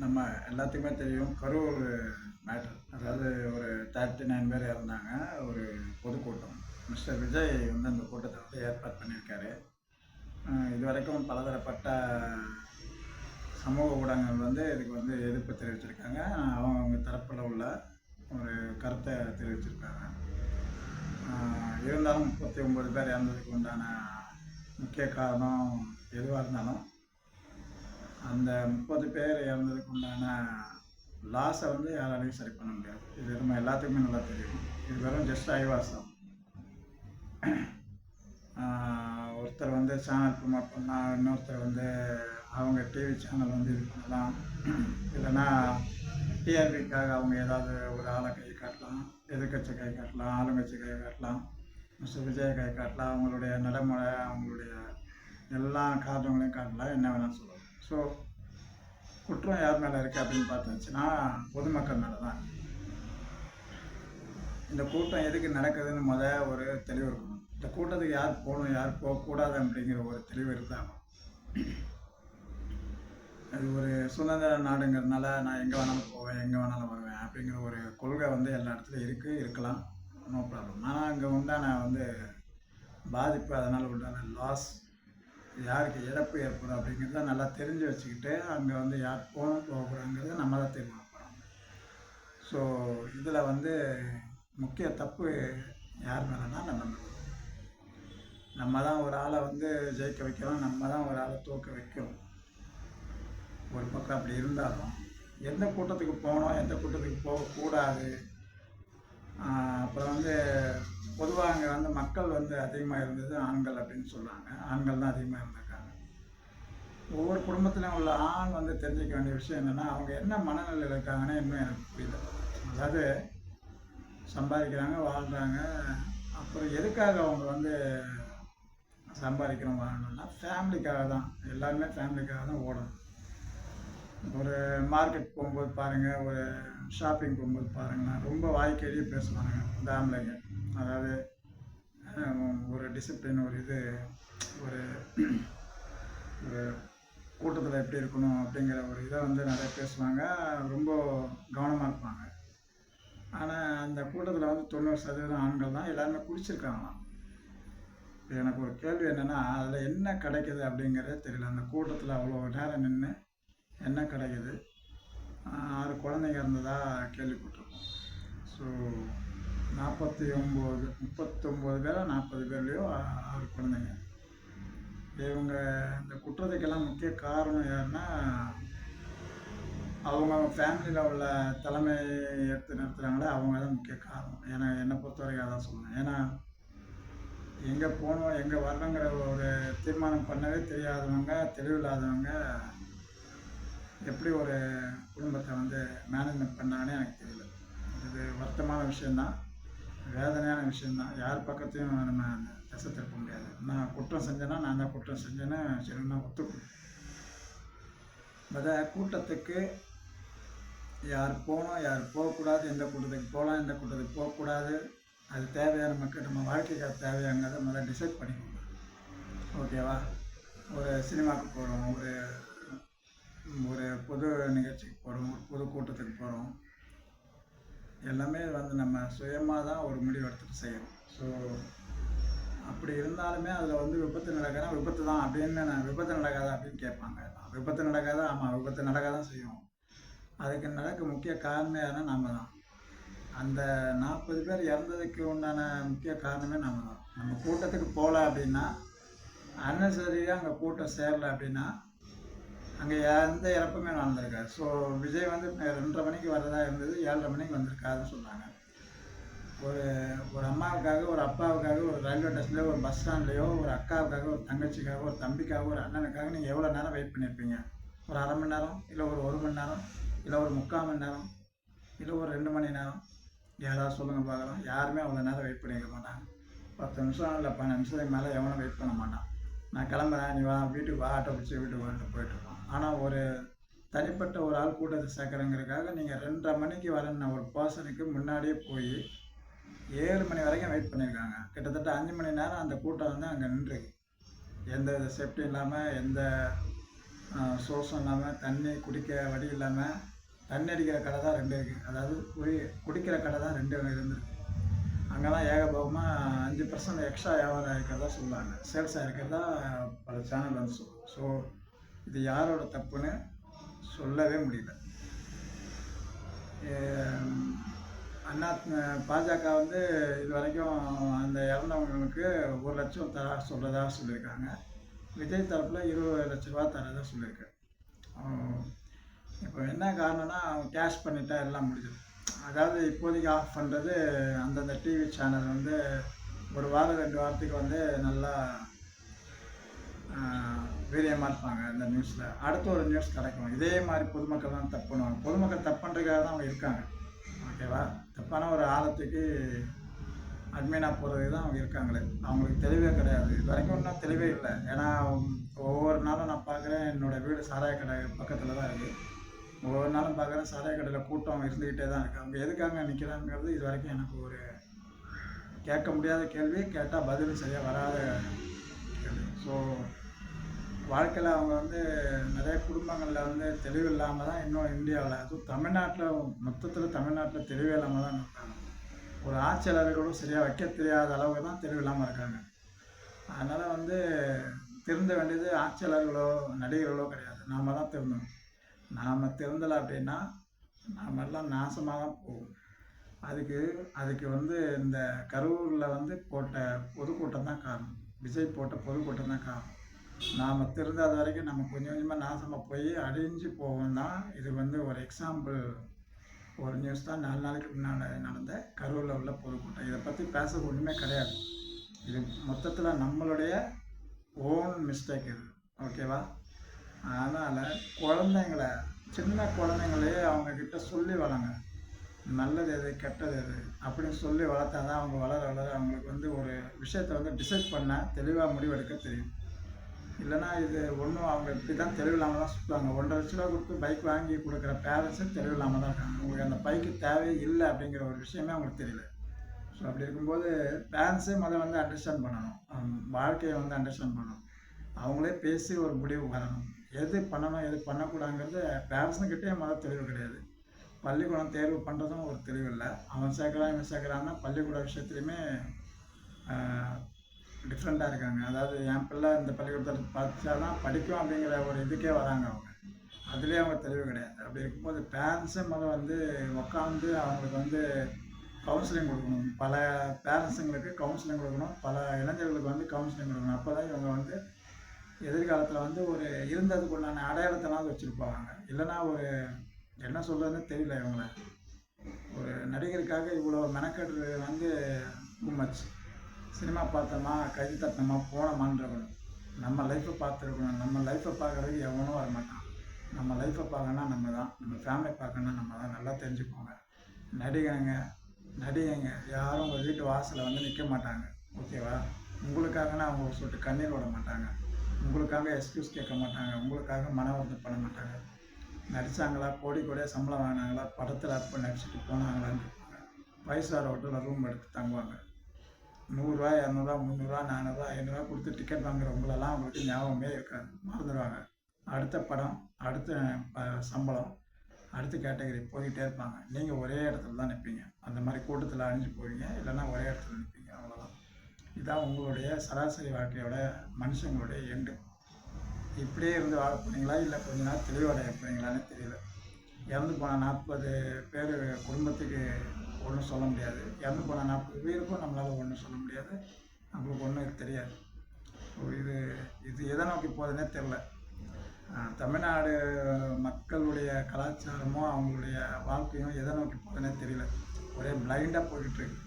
நம்ம எல்லாத்துக்குமே தெரியும் கரூர் மேட்டர். அதாவது ஒரு 39 பேர் இறந்தாங்க. ஒரு பொதுக்கூட்டம். மிஸ்டர் விஜய் வந்து அந்த கூட்டத்தை வந்து ஏற்பாடு பண்ணியிருக்காரு. இதுவரைக்கும் பலதரப்பட்ட சமூக ஊடகங்கள் வந்து இதுக்கு வந்து எதிர்ப்பு தெரிவிச்சிருக்காங்க. அவங்க தரப்பில் உள்ள ஒரு கருத்தை தெரிவிச்சிருக்காங்க. இருந்தாலும் 39 பேர் இறந்ததுக்கு உண்டான முக்கிய காரணம் எதுவாக இருந்தாலும் அந்த 30 பேர் இறந்ததுக்கு உண்டான லாஸை வந்து யாராலையும் சரி பண்ண முடியாது. இது நம்ம எல்லாத்துக்குமே நல்லா தெரியும். இது வெறும் ஜஸ்ட் ஐவாசம். ஒருத்தர் வந்து சேனல் ப்ரமோட் பண்ணால் இன்னொருத்தர் வந்து அவங்க டிவி சேனல் வந்து இது பண்ணலாம். இல்லைன்னா டிஆர்பிக்காக அவங்க ஏதாவது ஒரு ஆளை கை காட்டலாம், எதிர்கட்சி கை காட்டலாம், ஆளுங்கட்சி கை காட்டலாம், மிஸ்டர் விஜய் கை காட்டலாம், அவங்களுடைய நடைமுறை, அவங்களுடைய எல்லா காரணங்களையும் காட்டலாம், என்ன வேணாலும் சொல்லலாம். ஸோ குற்றம் யார் மேலே இருக்குது அப்படின்னு பார்த்தாச்சுன்னா பொதுமக்கள் மேலே தான். இந்த கூட்டம் எதுக்கு நடக்குதுன்னு ஒரு தெளிவு இருக்கணும். இந்த கூட்டத்துக்கு யார் போகணும், யார் போகக்கூடாது அப்படிங்கிற ஒரு தெளிவு இருந்தாலும் அது ஒரு சுதந்திர நாடுங்கிறதுனால நான் எங்கே வேணாலும் போவேன், எங்கே வேணாலும் வருவேன் அப்படிங்கிற ஒரு கொள்கை வந்து எல்லா இடத்துலையும் இருக்குது, இருக்கலாம், நோ ப்ராப்ளம். ஆனால் அங்கே உண்டான வந்து பாதிப்பு, அதனால் உண்டான லாஸ், யாருக்கு இழப்பு ஏற்படும் அப்படிங்கிறத நல்லா தெரிஞ்சு வச்சுக்கிட்டு அங்கே வந்து யார் போகணும் போகக்கூடாதுங்கிறத நம்ம தான் தீர்மானிக்கிறோம். ஸோ இதில் வந்து முக்கிய தப்பு யார் மேலேனா நம்ம தான் ஒரு ஆளை வந்து ஜெயிக்க வைக்கிறோம், நம்ம தான் ஒரு ஆளை தோற்க வைக்கிறோம். ஒரு பக்கம் அப்படி இருந்தாலும் எந்த கூட்டத்துக்கு போகணும், எந்த கூட்டத்துக்கு போகக்கூடாது. அப்புறம் வந்து பொதுவாக அங்கே வந்து மக்கள் வந்து அதிகமாக இருந்தது ஆண்கள் அப்படின்னு சொல்கிறாங்க. ஆண்கள் தான் அதிகமாக இருந்திருக்காங்க. ஒவ்வொரு குடும்பத்திலும் உள்ள ஆண் வந்து தெரிஞ்சிக்க வேண்டிய விஷயம் என்னென்னா, அவங்க என்ன மனநிலையில் இருக்காங்கன்னு இன்னும் எனக்கு புரியல. அதாவது சம்பாதிக்கிறாங்க, வாழ்கிறாங்க, அப்புறம் எதுக்காக அவங்க வந்து சம்பாதிக்கிறோம் வாழணும்னா ஃபேமிலிக்காக தான். எல்லாருமே ஃபேமிலிக்காக தான் ஓடணும். ஒரு மார்க்கெட் போகும்போது பாருங்கள், ஒரு ஷாப்பிங் போகும்போது பாருங்களேன், ரொம்ப வாய்க்கேடியே பேசுவாங்க இந்த ஆம்பளைங்க. அதாவது ஒரு டிசிப்ளின், ஒரு இது, ஒரு ஒரு கூட்டத்தில் எப்படி இருக்கணும் அப்படிங்கிற ஒரு இதை வந்து நிறைய பேசுவாங்க, ரொம்ப கவனமாக இருப்பாங்க. ஆனால் அந்த கூட்டத்தில் வந்து 90% ஆண்கள் தான். எல்லாருமே குடிச்சிருக்காங்களாம். எனக்கு ஒரு கேள்வி என்னென்னா, அதில் என்ன கிடைக்குது அப்படிங்கிறதே தெரியல. அந்த கூட்டத்தில் அவ்வளோ நேரம் நின்று என்ன கிடைக்குது? 6 குழந்தைங்க இருந்ததாக கேள்விப்பட்டிருக்கோம். ஸோ 39 பேரோ 40 பேர்லேயோ 6 குழந்தைங்க. இவங்க இந்த குற்றத்துக்கெல்லாம் முக்கிய காரணம் யாருன்னா, அவங்க ஃபேமிலியில் உள்ள தலைமை எடுத்து நிறுத்துகிறாங்களே, அவங்க தான் முக்கிய காரணம். ஏன்னா என்னை பொறுத்த வரைக்கும் அதான் சொல்லணும். ஏன்னா எங்கே போகணும், எங்கே வரணுங்கிற ஒரு தீர்மானம் பண்ணவே தெரியாதவங்க, தெளிவில்லாதவங்க எப்படி ஒரு குடும்பத்தை வந்து மேனேஜ்மெண்ட் பண்ணாங்கன்னே எனக்கு தெரியல. இது வருத்தமான விஷயந்தான், வேதனையான விஷயந்தான். யார் பக்கத்தையும் நம்ம திசை திருப்ப முடியாது. நான் குற்றம் செஞ்சேன்னா நான் தான் குற்றம் செஞ்சேன்னு சரின்னா ஒத்துக்கணும். கூட்டத்துக்கு யார் போகணும், யார் போகக்கூடாது, எந்த கூட்டத்துக்கு போகலாம், எந்த கூட்டத்துக்கு போகக்கூடாது, அது தேவையான மக்கள் நம்ம வாழ்க்கைக்கு அது தேவையாங்கிறத முதல்ல டிசைட் பண்ணிக்கணும். ஓகேவா? ஒரு சினிமாவுக்கு போகிறோம், ஒரு பொது நிகழ்ச்சிக்கு போகிறோம், ஒரு பொது கூட்டத்துக்கு போகிறோம், எல்லாமே வந்து நம்ம சுயமாக தான் ஒரு முடிவு எடுத்துகிட்டு செய்யணும். ஸோ அப்படி இருந்தாலுமே அதில் வந்து விபத்து நடக்கிறா, விபத்து தான் அப்படின்னு, நான் விபத்து நடக்காதா அப்படின்னு கேட்பாங்க. விபத்து நடக்காதா? ஆமாம், விபத்து நடக்க தான் செய்யும். அதுக்கு நடக்க முக்கிய காரணமே யாருன்னா நம்ம தான். அந்த 40 பேர் இறந்ததுக்கு உண்டான முக்கிய காரணமே நம்ம தான். நம்ம கூட்டத்துக்கு போகல அப்படின்னா, அன்னெசரியாக அங்கே கூட்டம் சேரலை அப்படின்னா அங்கே எந்த இறப்புமே நடந்திருக்காது. ஸோ விஜய் வந்து 2:30 மணிக்கு வர்றதா இருந்தது, 7:30 மணிக்கு வந்திருக்காதுன்னு சொன்னாங்க. ஒரு அம்மாவுக்காக, ஒரு அப்பாவுக்காக, ஒரு ரயில்வே ஸ்டேஷன்லையோ, ஒரு பஸ் ஸ்டாண்ட்லேயோ, ஒரு அக்காவுக்காக, ஒரு தங்கச்சிக்காக, ஒரு தம்பிக்காக, ஒரு அண்ணனுக்காக நீங்கள் எவ்வளோ நேரம் வெயிட் பண்ணியிருப்பீங்க? ஒரு அரை மணி நேரம், இல்லை ஒரு 1 மணி நேரம், இல்லை ஒரு 3/4 மணி நேரம், இல்லை ஒரு 2 மணி நேரம்? யாராவது சொல்லுங்கள் பார்க்கலாம். யாருமே அவ்வளோ நேரம் வெயிட் பண்ணிக்க மாட்டாங்க. 10 நிமிஷம் இல்லை 12 நிமிஷத்துக்கு மேலே எவனும் வெயிட் பண்ண மாட்டான். நான் கிளம்புறேன், நீ வா, வீட்டுக்கு வா, ஆட்டோ பிடிச்சி வீட்டுக்கு வந்துட்டு போயிட்டுருக்கோம். ஆனால் ஒரு தனிப்பட்ட ஒரு ஆள் கூட்டத்தை சேர்க்குறங்கிறதுக்காக நீங்கள் 2:30 மணிக்கு வரன ஒரு பர்சனுக்கு முன்னாடியே போய் 7 மணி வரைக்கும் வெயிட் பண்ணியிருக்காங்க. கிட்டத்தட்ட 5 மணி நேரம் அந்த கூட்டம் வந்து அங்கே நின்றுருக்கு. எந்த வித சேஃப்டி இல்லாமல், எந்த சோர்ஸும் இல்லாமல், தண்ணி குடிக்க வழி இல்லாமல், தண்ணி அடிக்கிற கடை தான் 2 இருக்குது. அதாவது குடிக்கிற கடை தான் 2 இருந்திருக்கு. அங்கெல்லாம் ஏகபோகமாக 5% எக்ஸ்ட்ரா வியாபாரம் இருக்கிறதா சொல்லுவாங்க, சேல்ஸாக இருக்கிறதா பல சேனல் வந்து ஸோ இது யாரோட தப்புன்னு சொல்லவே முடியல. அண்ணா பாஜக வந்து இது வரைக்கும் அந்த இறந்தவங்களுக்கு 1 லட்சம் சொல்கிறதா சொல்லியிருக்காங்க. விஜய் தரப்பில் 20 லட்ச ரூபா தரதா சொல்லியிருக்காரு. இப்போ என்ன காரணம்னா, அவன் கேஷ் பண்ணிட்டா எல்லாம் முடிஞ்சது. அதாவது இப்போதைக்கு ஆஃப் பண்ணுறது, அந்தந்த டிவி சேனல் வந்து 1 வாரம் 2 வாரத்துக்கு வந்து நல்லா வீரியமாக இருப்பாங்க இந்த நியூஸில். அடுத்த ஒரு நியூஸ் கிடைக்கும். இதே மாதிரி பொதுமக்கள் தான் தப்பு பண்ணுவாங்க. பொதுமக்கள் தப்பு பண்ணுறதுக்காக தான் அவங்க இருக்காங்க, ஓகேவா? தப்பான ஒரு ஆழத்துக்கு அட்மினாக போகிறதுக்கு தான் அவங்க இருக்காங்களே. அவங்களுக்கு தெளிவே கிடையாது. இது வரைக்கும் இன்னும் தெளிவே இல்லை. ஏன்னா ஒவ்வொரு நாளும் நான் பார்க்குறேன், என்னோடய வீடு சாராய கடை பக்கத்தில் தான் இருக்குது. ஒவ்வொரு நாளும் பார்க்குறேன், சாராய கடையில் கூட்டம் இருந்துக்கிட்டே தான் இருக்குது. அவங்க எதுக்காக நிற்கிறாங்கிறது இது வரைக்கும் எனக்கு ஒரு கேட்க முடியாத கேள்வி, கேட்டால் பதிலும் சரியாக வராத கேள்வி. ஸோ வாழ்க்கையில் அவங்க வந்து நிறைய குடும்பங்களில் வந்து தெளிவு இல்லாமல் தான் இன்னும் இந்தியாவில், அதுவும் தமிழ்நாட்டில், மொத்தத்தில் தமிழ்நாட்டில் தெளிவே இல்லாமல் தான் இருக்காங்க. ஒரு ஆட்சியாளர்களும் சரியாக வைக்க தெரியாத அளவுக்கு தான் தெளிவு இல்லாமல் இருக்காங்க. அதனால் வந்து திருந்த வேண்டியது ஆட்சியாளர்களோ நடிகர்களோ கிடையாது, நாம் தான் திருந்தணும். நாம் திருந்தலை அப்படின்னா நாம் எல்லாம் நாசமாக தான் போகும். அதுக்கு வந்து இந்த கரூரில் வந்து போட்ட பொதுக்கூட்டம் தான் காரணம். விஜய் போட்ட பொதுக்கூட்டம் தான் காரணம். நாம் திருந்தாத வரைக்கும் நம்ம கொஞ்சம் கொஞ்சமாக நாசமாக போய் அழிஞ்சு போவோம் தான். இது வந்து ஒரு எக்ஸாம்பிள், ஒரு நியூஸ் தான் 4 நாளைக்கு முன்னாடி நடந்த கரூரில் உள்ள பொதுக்கூட்டம். இதை பற்றி பேச ஒன்றுமே கிடையாது. இது மொத்தத்தில் நம்மளுடைய ஓன் மிஸ்டேக் இது, ஓகேவா? அதனால் குழந்தைங்கள, சின்ன குழந்தைங்களே அவங்கக்கிட்ட சொல்லி வளங்க, நல்லது எது கெட்டது எது அப்படின்னு சொல்லி வளர்த்தா தான் அவங்க வளர வளர அவங்களுக்கு வந்து ஒரு விஷயத்தை வந்து டிசைட் பண்ண தெளிவாக முடிவெடுக்க தெரியும். இல்லைனா இது ஒன்றும் அவங்க இப்படி தான் தெளிவில்லாமல் தான் சுற்றுவாங்க. 1.5 லட்ச ரூபா கொடுத்து பைக் வாங்கி கொடுக்குற பேரண்ட்ஸும் தெளிவில்லாமல் தான் இருக்காங்க. உங்களுக்கு அந்த பைக்கு தேவை இல்லை அப்படிங்கிற ஒரு விஷயமே அவங்களுக்கு தெரியல. ஸோ அப்படி இருக்கும்போது பேரண்ட்ஸே முதல்ல வந்து அண்டர்ஸ்டாண்ட் பண்ணணும், வாழ்க்கையை வந்து அண்டர்ஸ்டாண்ட் பண்ணணும். அவங்களே பேசி ஒரு முடிவு வரணும். எது பண்ணணும் எது பண்ணக்கூடாதுங்கிறது பேரண்ட்ஸுங்கிட்டே முதல் தெளிவு கிடையாது. பள்ளிக்கூடம் தேர்வு பண்ணுறதும் ஒரு தெளிவு இல்லை. அவன் சேர்க்குறான் இவன் சேர்க்குறான்னா பள்ளிக்கூட விஷயத்துலையுமே டிஃப்ரெண்ட்டாக இருக்காங்க. அதாவது என் பிள்ளை இந்த பள்ளிக்கூடத்தில் படித்தா தான் படிக்கும் அப்படிங்கிற ஒரு இதுக்கே வராங்க அவங்க. அதுலேயே அவங்க தெளிவு கிடையாது. அப்படி இருக்கும்போது பேரண்ட்ஸே முதல்ல வந்து உட்காந்து அவங்களுக்கு வந்து கவுன்சிலிங் கொடுக்கணும். பல பேரண்ட்ஸுங்களுக்கு கவுன்சிலிங் கொடுக்கணும், பல இளைஞர்களுக்கு வந்து கவுன்சிலிங் கொடுக்கணும். அப்போ தான் இவங்க வந்து எதிர்காலத்தில் வந்து ஒரு இருந்ததுக்கு உண்டான அடையாளத்தெல்லாம் வச்சுருப்பாங்க. இல்லைனா ஒரு என்ன சொல்கிறதுன்னு தெரியல. இவங்கள ஒரு நடிகருக்காக இவ்வளோ மெனக்கெடுறது வந்து டூ மச். சினிமா பார்த்தோமா, கை தட்டினோமா, போனோமான்றவங்க. நம்ம லைஃப்பை பார்த்துருக்கணும். நம்ம லைஃப்பை பார்க்குறதுக்கு எவனும் வரமாட்டான். நம்ம லைஃப்பை பார்க்கணுன்னா நம்ம தான், நம்ம ஃபேமிலி பார்க்கணுன்னா நம்ம தான். நல்லா தெரிஞ்சுக்கோங்க. நடிகைங்க யாரும் உங்கள் வீட்டு வாசலில் வந்து நிற்க மாட்டாங்க, ஓகேவா? உங்களுக்காகனா அவங்க ஒரு சொட்டு கண்ணீர் விட மாட்டாங்க, உங்களுக்காக எக்ஸ்கியூஸ் கேட்க மாட்டாங்க, உங்களுக்காக மன வருத்தம் பண்ண மாட்டாங்க. நடித்தாங்களா, கோடியாக சம்பளம் வாங்கினாங்களா, படத்தில் அப்போ நடிச்சுட்டு போனாங்களான்னு இருப்பாங்க. 5 ஸ்டார் ஹோட்டலில் ரூம் எடுத்து தங்குவாங்க. 100 ரூபா 200 ரூபா 300 ரூபா 400 ரூபா 500 ரூபா கொடுத்து டிக்கெட் வாங்குறவங்களெல்லாம் அவங்களுக்கு ஞாபகமே இருக்காது, மறந்துடுவாங்க. அடுத்த படம், அடுத்த சம்பளம், அடுத்த கேட்டகரி போய்கிட்டே இருப்பாங்க. நீங்கள் ஒரே இடத்துல தான் நிற்பீங்க. அந்த மாதிரி கூட்டத்தில் அழிஞ்சு போவீங்க, இல்லைன்னா ஒரே இடத்துல நிற்பீங்க, அவ்வளோதான். இதுதான் உங்களுடைய சராசரி வாழ்க்கையோட மனுஷங்களுடைய எண்டு. இப்படியே இருந்து வாழ போகிறீங்களா, இல்லை கொஞ்ச நாள் தெளிவடைய போகிறீங்களான்னு தெரியல. இறந்து போன 40 பேர் குடும்பத்துக்கு ஒன்றும் சொல்ல முடியாது. இறந்து போன 40 பேருக்கும் நம்மளால் ஒன்றும் சொல்ல முடியாது. நம்மளுக்கு ஒன்றும் தெரியாது. இது எதை நோக்கி போகுதுன்னே தெரில. தமிழ்நாடு மக்களுடைய கலாச்சாரமும் அவங்களுடைய வாழ்க்கையும் எதை நோக்கி போகுதுன்னே தெரியல. ஒரே பிளைண்டாக போய்கிட்டு இருக்கு.